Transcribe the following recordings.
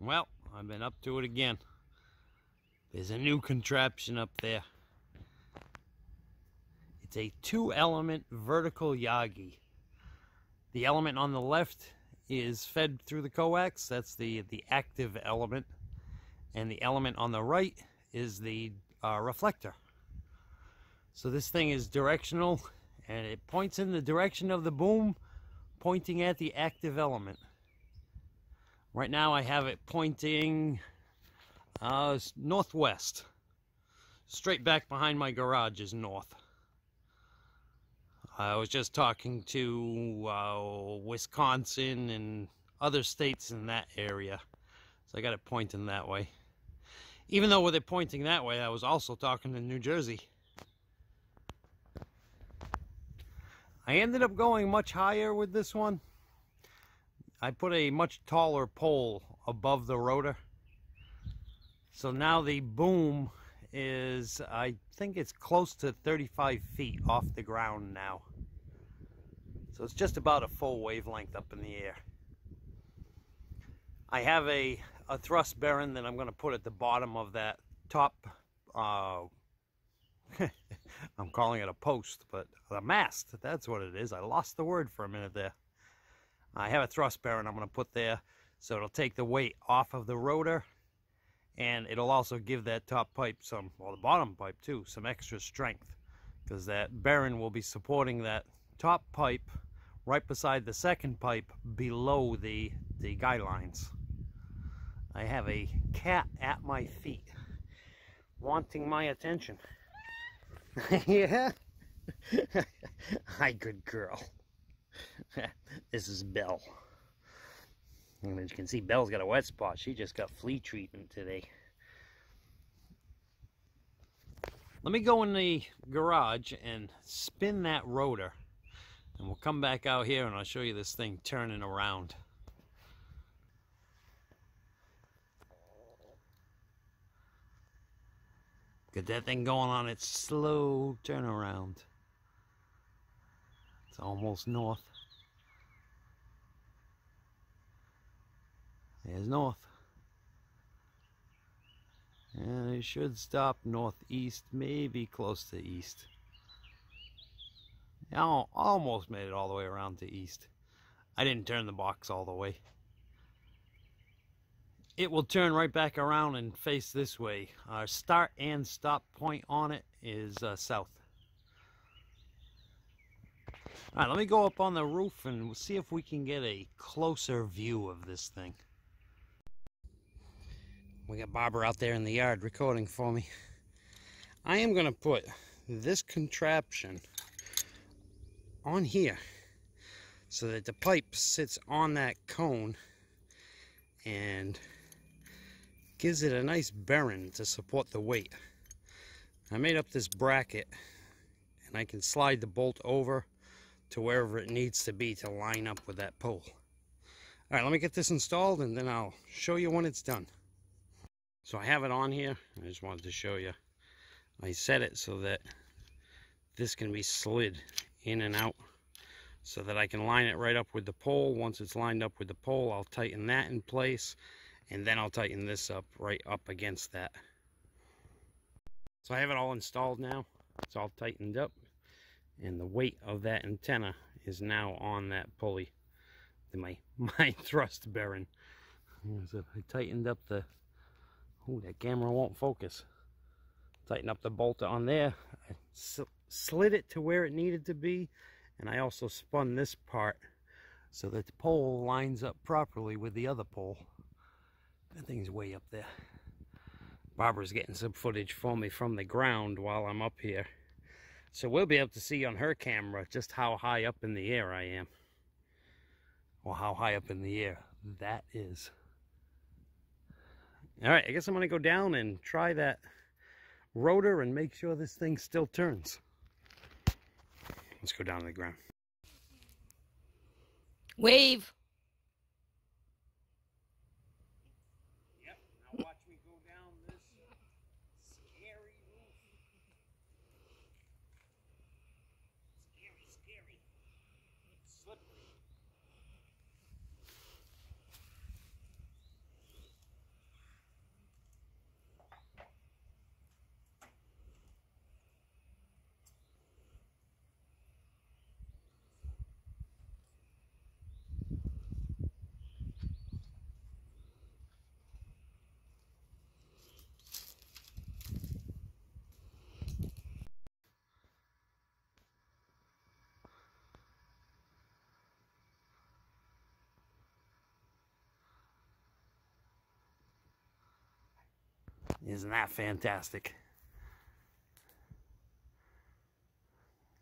Well, I've been up to it again. There's a new contraption up there. It's a 2-element vertical Yagi. The element on the left is fed through the coax. That's the active element. And the element on the right is the reflector. So this thing is directional, and it points in the direction of the boom, pointing at the active element. Right now I have it pointing northwest. Straight back behind my garage is north. I was just talking to Wisconsin and other states in that area. So I got it pointing that way. Even though with it pointing that way, I was also talking to New Jersey. I ended up going much higher with this one. I put a much taller pole above the rotor. So now the boom is, I think it's close to 35 feet off the ground now. So it's just about a full wavelength up in the air. I have a thrust bearing that I'm going to put at the bottom of that top, I'm calling it a post, but a mast, that's what it is. I lost the word for a minute there. I have a thrust bearing I'm going to put there, so it'll take the weight off of the rotor, and it'll also give that top pipe some, well, the bottom pipe too, some extra strength, because that bearing will be supporting that top pipe right beside the second pipe below the guy lines. I have a cat at my feet wanting my attention. Yeah? Hi, good girl. This is Belle. And as you can see, Belle's got a wet spot. She just got flea treatment today. Let me go in the garage and spin that rotor. And we'll come back out here and I'll show you this thing turning around. Get that thing going on its slow turnaround. It's almost north. There's north. And it should stop northeast, maybe close to east. I almost made it all the way around to east. I didn't turn the box all the way. It will turn right back around and face this way. Our start and stop point on it is south. Alright, let me go up on the roof and we'll see if we can get a closer view of this thing. We got Barbara out there in the yard recording for me. I am going to put this contraption on here so that the pipe sits on that cone and gives it a nice bearing to support the weight. I made up this bracket and I can slide the bolt over to wherever it needs to be to line up with that pole. Alright, let me get this installed and then I'll show you when it's done. So I have it on here. I just wanted to show you. I set it so that this can be slid in and out so that I can line it right up with the pole. Once it's lined up with the pole, I'll tighten that in place and then I'll tighten this up right up against that. So I have it all installed now. It's all tightened up and the weight of that antenna is now on that pulley, my thrust bearing. So I tightened up the, oh, that camera won't focus. Tighten up the bolt on there. I slid it to where it needed to be, and I also spun this part so that the pole lines up properly with the other pole. That thing's way up there. Barbara's getting some footage for me from the ground while I'm up here. So we'll be able to see on her camera just how high up in the air I am. Or how high up in the air that is. Alright, I guess I'm going to go down and try that rotor and make sure this thing still turns. Let's go down to the ground. Wave. Yep, now watch me go down this scary roof. Scary, scary. Slippery. Isn't that fantastic?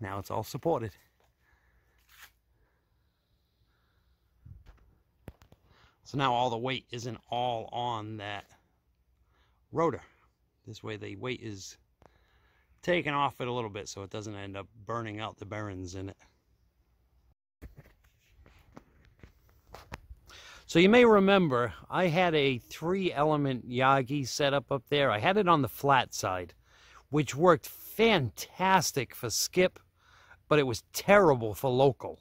Now it's all supported. So now all the weight isn't all on that rotor. This way the weight is taken off it a little bit so it doesn't end up burning out the bearings in it. So you may remember I had a 3-element Yagi setup up there. I had it on the flat side, which worked fantastic for skip, but it was terrible for local.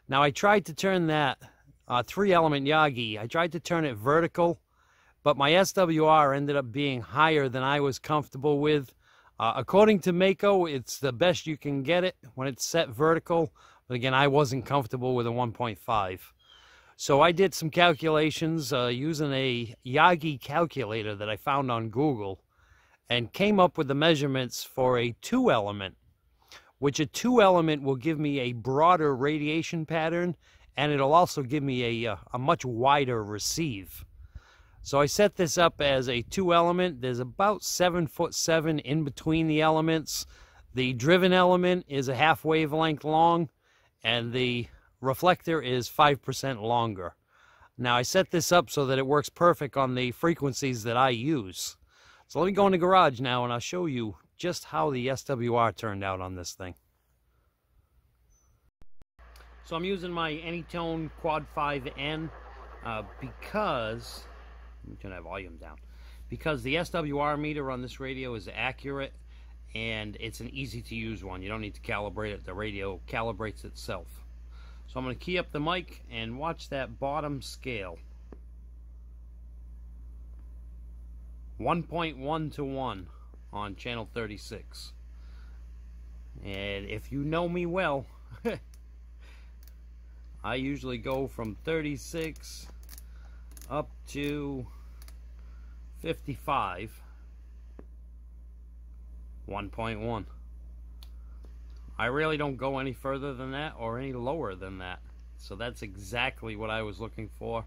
Now I tried to turn that 3-element Yagi, I tried to turn it vertical, but my SWR ended up being higher than I was comfortable with. According to Mako, it's the best you can get it when it's set vertical, but again, I wasn't comfortable with a 1.5. So I did some calculations using a Yagi calculator that I found on Google and came up with the measurements for a 2-element, which a 2-element will give me a broader radiation pattern, and it'll also give me a much wider receive. So I set this up as a 2-element. There's about 7'7" in between the elements. The driven element is a half wavelength long, and the reflector is 5% longer. Now I set this up so that it works perfect on the frequencies that I use. So let me go in the garage now and I'll show you just how the SWR turned out on this thing. So I'm using my Anytone Quad 5N because, let me turn that volume down, because the SWR meter on this radio is accurate and it's an easy to use one. You don't need to calibrate it, the radio calibrates itself. So I'm going to key up the mic and watch that bottom scale. 1.1 to 1 on channel 36. And if you know me well, I usually go from 36 up to 55. 1.1. I really don't go any further than that or any lower than that. So that's exactly what I was looking for.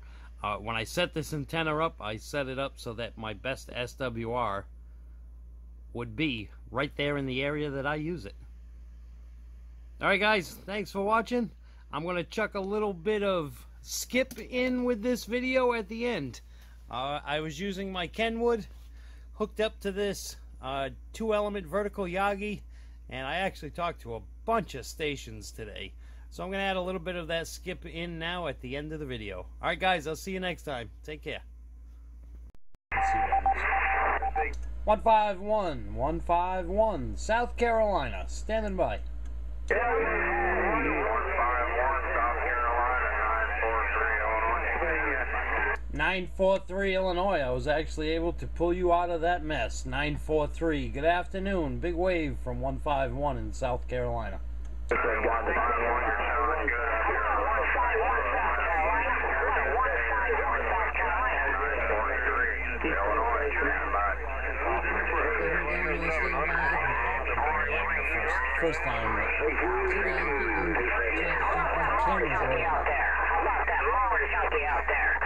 When I set this antenna up, I set it up so that my best SWR would be right there in the area that I use it. Alright guys, thanks for watching. I'm going to chuck a little bit of skip in with this video at the end. I was using my Kenwood hooked up to this 2-element vertical Yagi, and I actually talked to a bunch of stations today. So I'm going to add a little bit of that skip in now at the end of the video. Alright guys, I'll see you next time. Take care. 151, 151, South Carolina, standing by. 943 Illinois. I was actually able to pull you out of that mess. 943. Good afternoon. Big wave from 151 in South Carolina. First time. Camera's rolling. How about that mower junkie out there?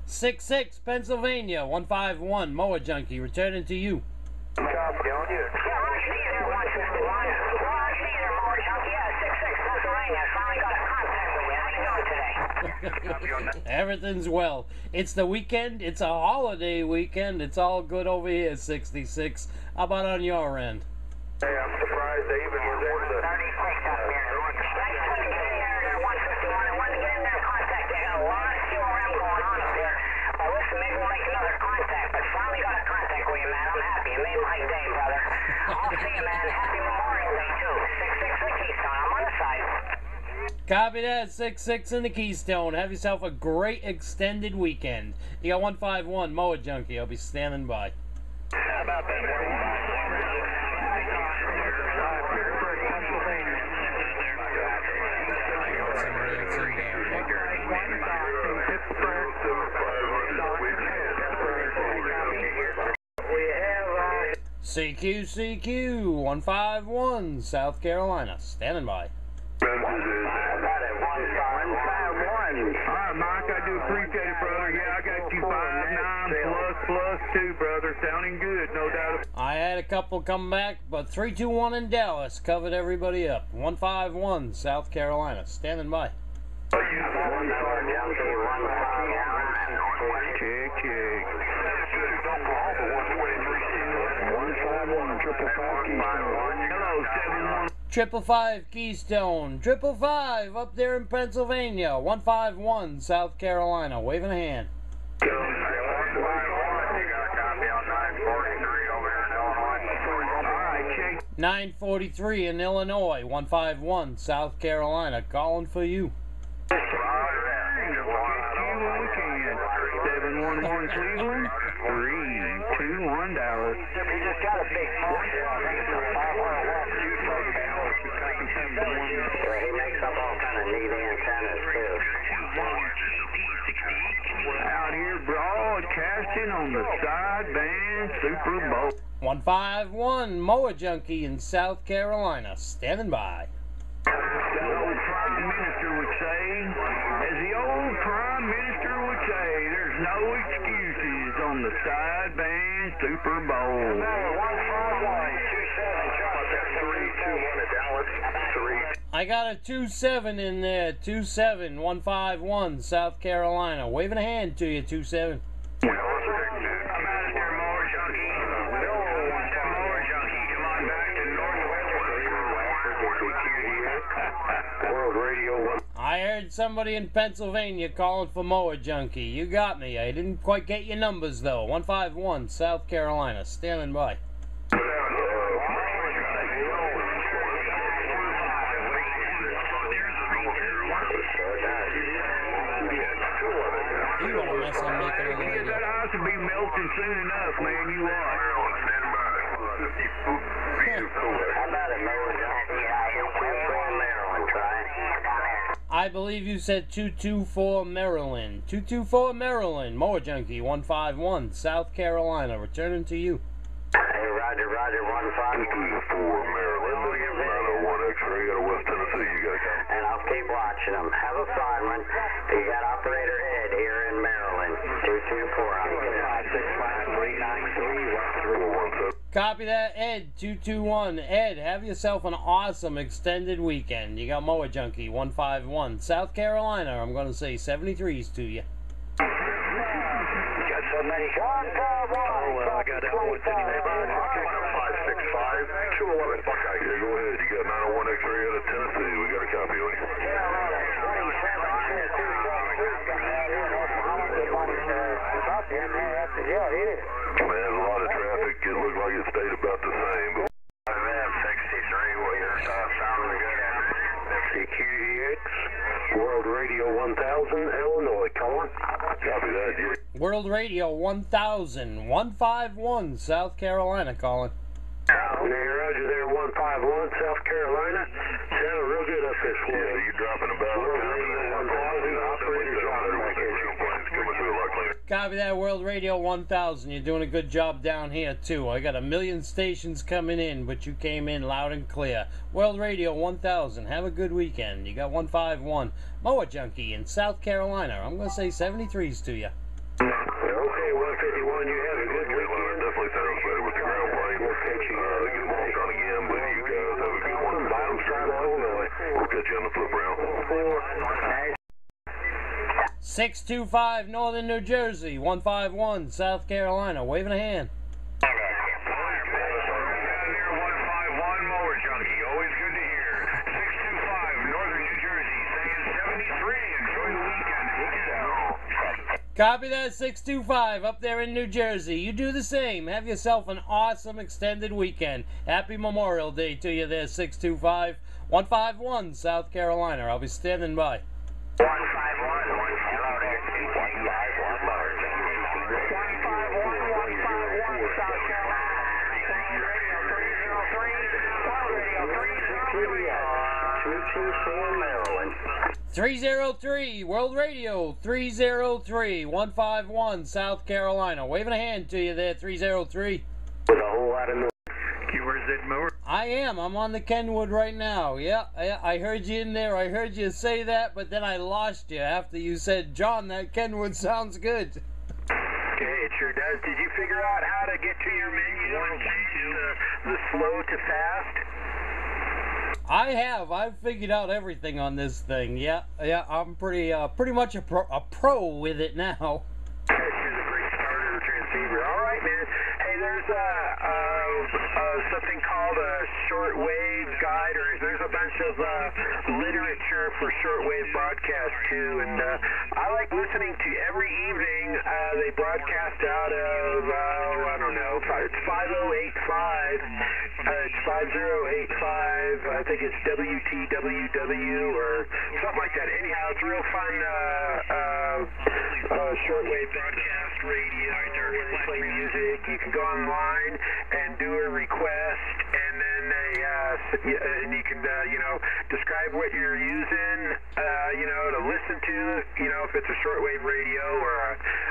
66 Pennsylvania, 151 Moa Junkie, returning to you. Everything's well. It's the weekend. It's a holiday weekend. It's all good over here, 66. How about on your end? Hey, I'm surprised they even was able to... 36 up here. I just wanted to get in there at 151. I wanted to get in there and contact. They got a lot of QRM going on up there. But listen, maybe we'll make another contact. But finally got a contact with you, man. I'm happy. You made my day, brother. I'll see you, man. Happy Memorial Day, too. 66 in the Keystone. I'm on the side. Copy that, 66 in the Keystone. Have yourself a great extended weekend. You got 151 Moa Junkie. I'll be standing by. How about that? CQ 151 South Carolina, standing by. 151. All right, Mike, I do appreciate it, brother. Yeah, I too, brother. Sounding good, no doubt. I had a couple come back, but 321 in Dallas covered everybody up. 151 South Carolina. Standing by. Check, check. 151, 555 Keystone. Hello, 7-1. 555 Keystone. 555 up there in Pennsylvania. 151 South Carolina. Waving a hand. 943 in Illinois. 151 South Carolina. Calling for you. 711 Cleveland, 321 Dallas. He just got a big phone here. I think it's a 511. He makes up all kind of neat antennas too. Out here broadcasting on the sideband Super Bowl. 151 Moa Junkie in South Carolina. Standing by. The old Prime Minister would say, as the old Prime Minister would say, there's no excuses on the sideband Super Bowl. 151, 27, I got a 27 in there. 27 151 South Carolina. Waving a hand to you, 27. I heard somebody in Pennsylvania calling for Moa Junkie. You got me. I didn't quite get your numbers though. 151 South Carolina. Standing by. You want to mess on making a radio. That ice will be melting soon enough, man. You are. How about it, Moa Junkie? Maryland, try it. I believe you said 224 Maryland. 224 Maryland. Moa Junkie 151 South Carolina. Returning to you. Hey, Roger, 154 Maryland. 901 X-ray out of West Tennessee. You got it. And I'll keep watching them. Have a fine one. You got Operator Ed here in Maryland. 224. I'm getting 565-393-1317. Copy that, Ed 221. Ed, have yourself an awesome extended weekend. You got Moa Junkie 151 South Carolina. I'm going to say 73s to you. Got so many. I got that one sitting there. 565 211 Buckeye. Yeah, go ahead. You got 901 X-ray out of Tennessee. We got a copy on you. Yeah, it is. Man, there's a lot of traffic. It looked like it stayed about the same. But 63, well, you're sounding good. CQEX, World Radio 1000, Illinois, calling. Copy that, yeah. World Radio 1000 151 South Carolina calling. Roger there, 151, South Carolina. Sounded real good up this way. Yeah, you're dropping about Copy that, World Radio 1000. You're doing a good job down here, too. I got a million stations coming in, but you came in loud and clear. World Radio 1000. Have a good weekend. You got 151. Moa Junkie in South Carolina. I'm going to say 73s to you. Okay, 151, you have a good weekend. Definitely sounds better with the ground plane. We'll catch you get walked on again, but you guys have a good one. Bottom side of Illinois. We'll catch you on the flip round. 625 Northern New Jersey. 151 South Carolina. Waving a hand. 151, Mower Junkie. Always good to hear. 625 Northern New Jersey. Saying 73. Enjoy the weekend. Copy that, 625 up there in New Jersey. You do the same. Have yourself an awesome extended weekend. Happy Memorial Day to you there, 625 151 South Carolina. I'll be standing by. 151, hello there. 151, Mower Junkie. 151 South Carolina. Radio 303. 224 Maryland. 303 World Radio 303 151 South Carolina. Waving a hand to you there, 303. With a whole lot of noise. Where's that mower? I am. I'm on the Kenwood right now. Yeah, I heard you in there. I heard you say that, but then I lost you after you said, John, that Kenwood sounds good. Okay, it sure does. Did you figure out how to get to your menu and change the slow to fast? I have. I've figured out everything on this thing. Yeah, I'm pretty much a pro with it now. This is a great starter transceiver. All right, man. Hey, there's something called a shortwave guide, or there's a bunch of literature for shortwave broadcast too. And I like listening to every evening. They broadcast out of I don't know. It's 5085. It's 5085. I think it's WTWW or something like that. Anyhow, it's real fun shortwave broadcast radio where they play music. You can go online and do a request, and then and you can describe what you're using, to listen to, if it's a shortwave radio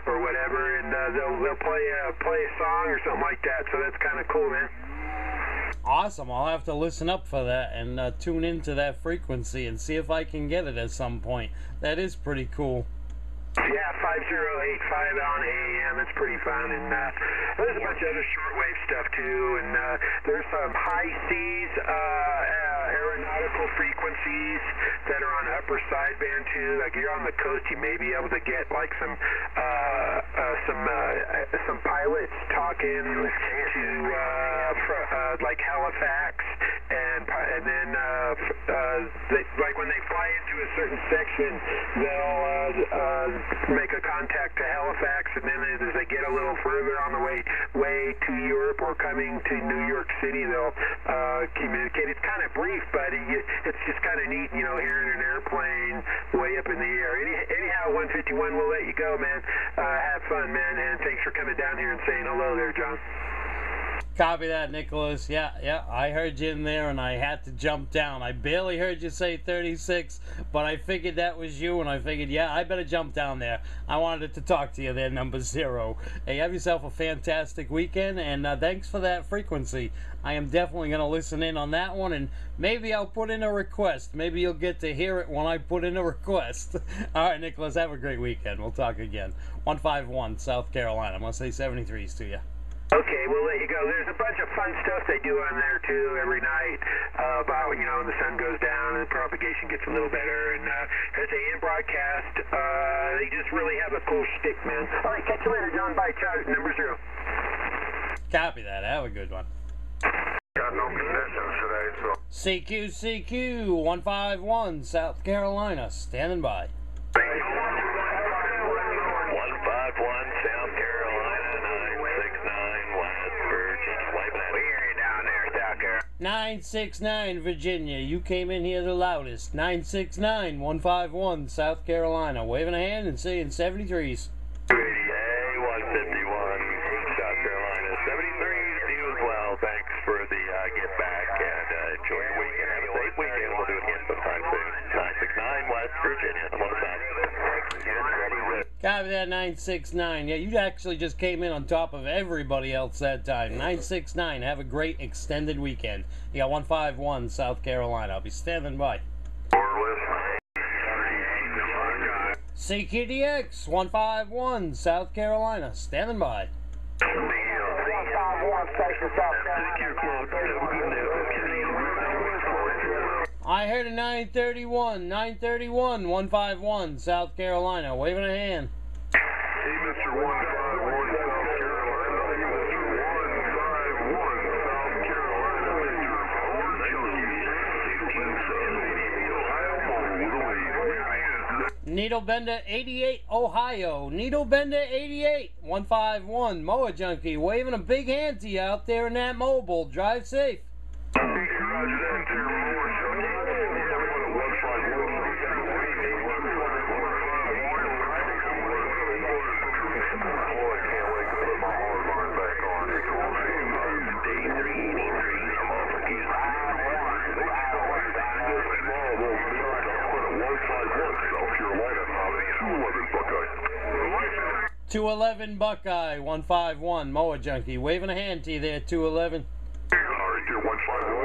or whatever, and they'll play a song or something like that. So that's kind of cool, man. Awesome. I'll have to listen up for that and tune into that frequency and see if I can get it at some point. That is pretty cool. Yeah, 5085 on AM. It's pretty fun, and there's a bunch of other shortwave stuff too, and there's some high seas aeronautical frequencies that are on the upper sideband too. Like you're on the coast, you may be able to get like some pilots talking to like Halifax, and then like when they fly into a certain section, they'll make a contact to Halifax, and then as they get a little further on the way to Europe or coming to New York City, they'll communicate. It's kind of brief, but it's just kind of neat, hearing an airplane way up in the air. Anyhow, 151, we'll let you go, man. Have fun, man, and thanks for coming down here and saying hello there, John. Copy that, Nicholas. Yeah, I heard you in there, and I had to jump down. I barely heard you say 36, but I figured that was you, and I figured, I better jump down there. I wanted to talk to you there, number 0. Hey, have yourself a fantastic weekend, and thanks for that frequency. I am definitely going to listen in on that one, and maybe I'll put in a request. Maybe you'll get to hear it when I put in a request. All right, Nicholas, have a great weekend. We'll talk again. 151, South Carolina. I'm going to say 73s to you. Okay, we'll let you go. There's a bunch of fun stuff they do on there, too, every night about, when the sun goes down and the propagation gets a little better. And as they end broadcast, they just really have a cool shtick, man. All right, catch you later, John. Bye, Charlie, number 0. Copy that. Have a good one. Got no conditions today, so... CQ, 151, South Carolina, standing by. 151, South Carolina, 969, West Virginia. Waving at me. We hear you down there, South Carolina. 969, Virginia. You came in here the loudest. 969, 151, South Carolina. Waving a hand and saying 73s. Hey, 151, South Carolina. 73s to you as well. Thanks for the get back, and enjoy your weekend. Have a safe weekend. We'll do it again sometime soon. 969, West Virginia. I'm on the side. Copy that, 969. Yeah, you actually just came in on top of everybody else that time. 969. Have a great extended weekend. You got 151, South Carolina. I'll be standing by. CQDX, 151, South Carolina. Standing by. 151, Station South Carolina. I heard a 931, 151, South Carolina. Waving a hand. Hey, Mr. 151, South Carolina. 151, South Carolina. Needlebender 88, Ohio. Needlebender 88, 151, Moa Junkie. Waving a big hand to you out there in that mobile. Drive safe. Buckeye. 211 Buckeye, 151, Moa Junkie. Waving a hand to you there, 211. Alright, here, 151,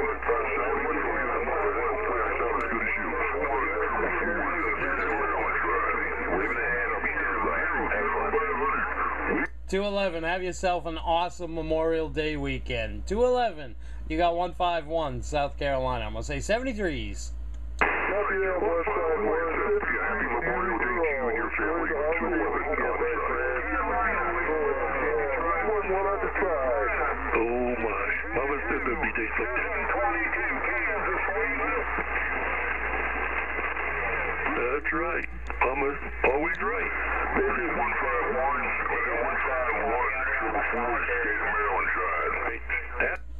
211, have yourself an awesome Memorial Day weekend. 211, you got 151, South Carolina. I'm going to say 73s. Happy Memorial Day to you and your family. 211. Oh my. Mama's been the BJ 22 Kansas. That's right. Mama's always right. Maybe 151.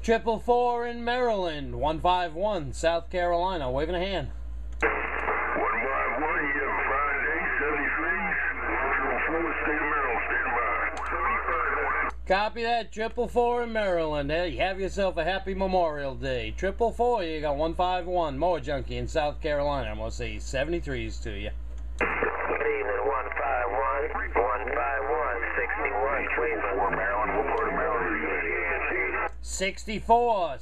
444 in Maryland. 151, South Carolina. Waving a hand. 151, you have Friday, 73. 444, state of Maryland, stand by. Copy that. 444 in Maryland. Hey, have yourself a happy Memorial Day. 444, you got 151. Mower Junkie in South Carolina. I'm going to say 73s to you. Good evening, 151, 151, 61, Cleveland, Maryland, what part of Maryland are you in? 64,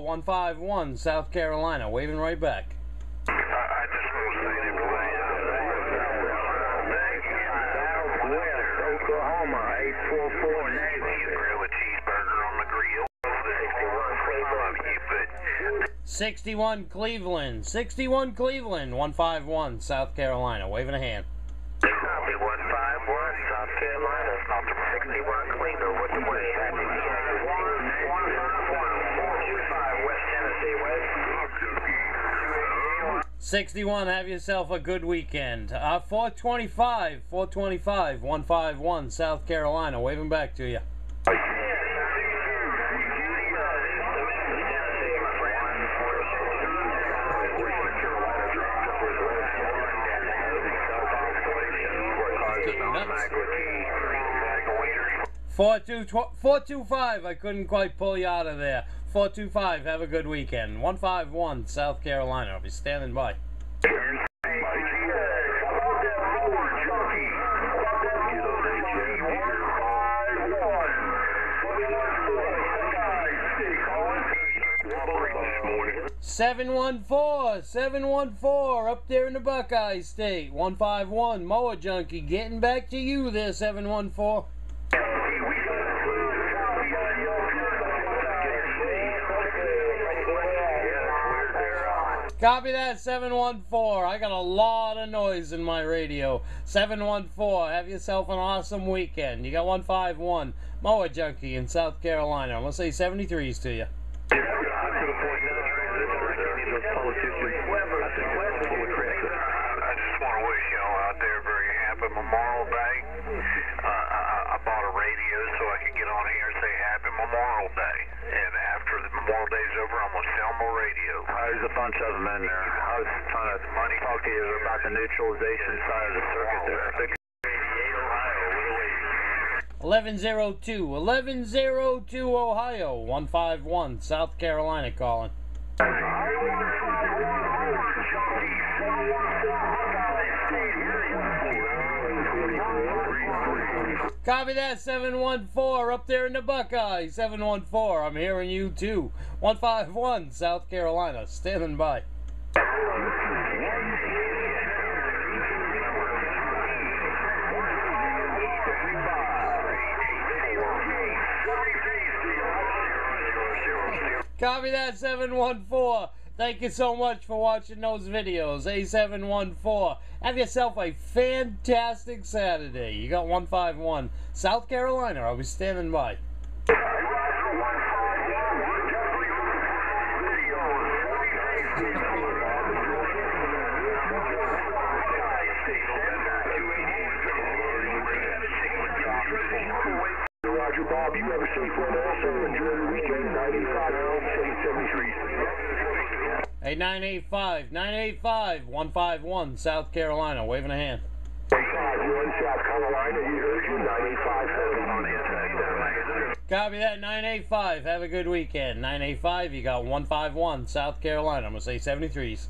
151, South Carolina. Waving right back. I just want to say that Southwest Oklahoma, 844 Navy. Grill a cheeseburger on the grill. 61 Cleveland, 151, South Carolina. Waving a hand. Copy, 151, South Carolina, 61 Cleveland, what's the way? 151, West Tennessee, West. 61, have yourself a good weekend. 425, 151, South Carolina. Waving back to you. Nuts. 425, I couldn't quite pull you out of there. 425, have a good weekend. 151, South Carolina. I'll be standing by. Seven 714 up there in the Buckeye State. 151 Mower Junkie getting back to you there, 714. Copy that, 714. I got a lot of noise in my radio. 714, have yourself an awesome weekend. You got 151 Mower Junkie in South Carolina. I'm going to say 73s to you. Memorial Day. I bought a radio so I could get on here and say Happy Memorial Day. And after the Memorial Day's over, I'm going to sell my radio. There's a bunch of them in there. I was trying to talk to you about the neutralization side of the circuit there. 1102 Ohio. 151 South Carolina calling. Copy that, 714 up there in the Buckeye. 714, I'm hearing you too. 151 South Carolina, standing by. Copy that, 714. Thank you so much for watching those videos. A714. Have yourself a fantastic Saturday. You got 151 South Carolina. I'll be standing by. Roger, Bob. You have a safe one also. Enjoy the weekend. 95 73. Hey, 985, 151 South Carolina. Waving a hand. 851 South Carolina. You heard you. 985. Copy that, 985. Have a good weekend. 985, you got 151 South Carolina. I'm going to say 73s.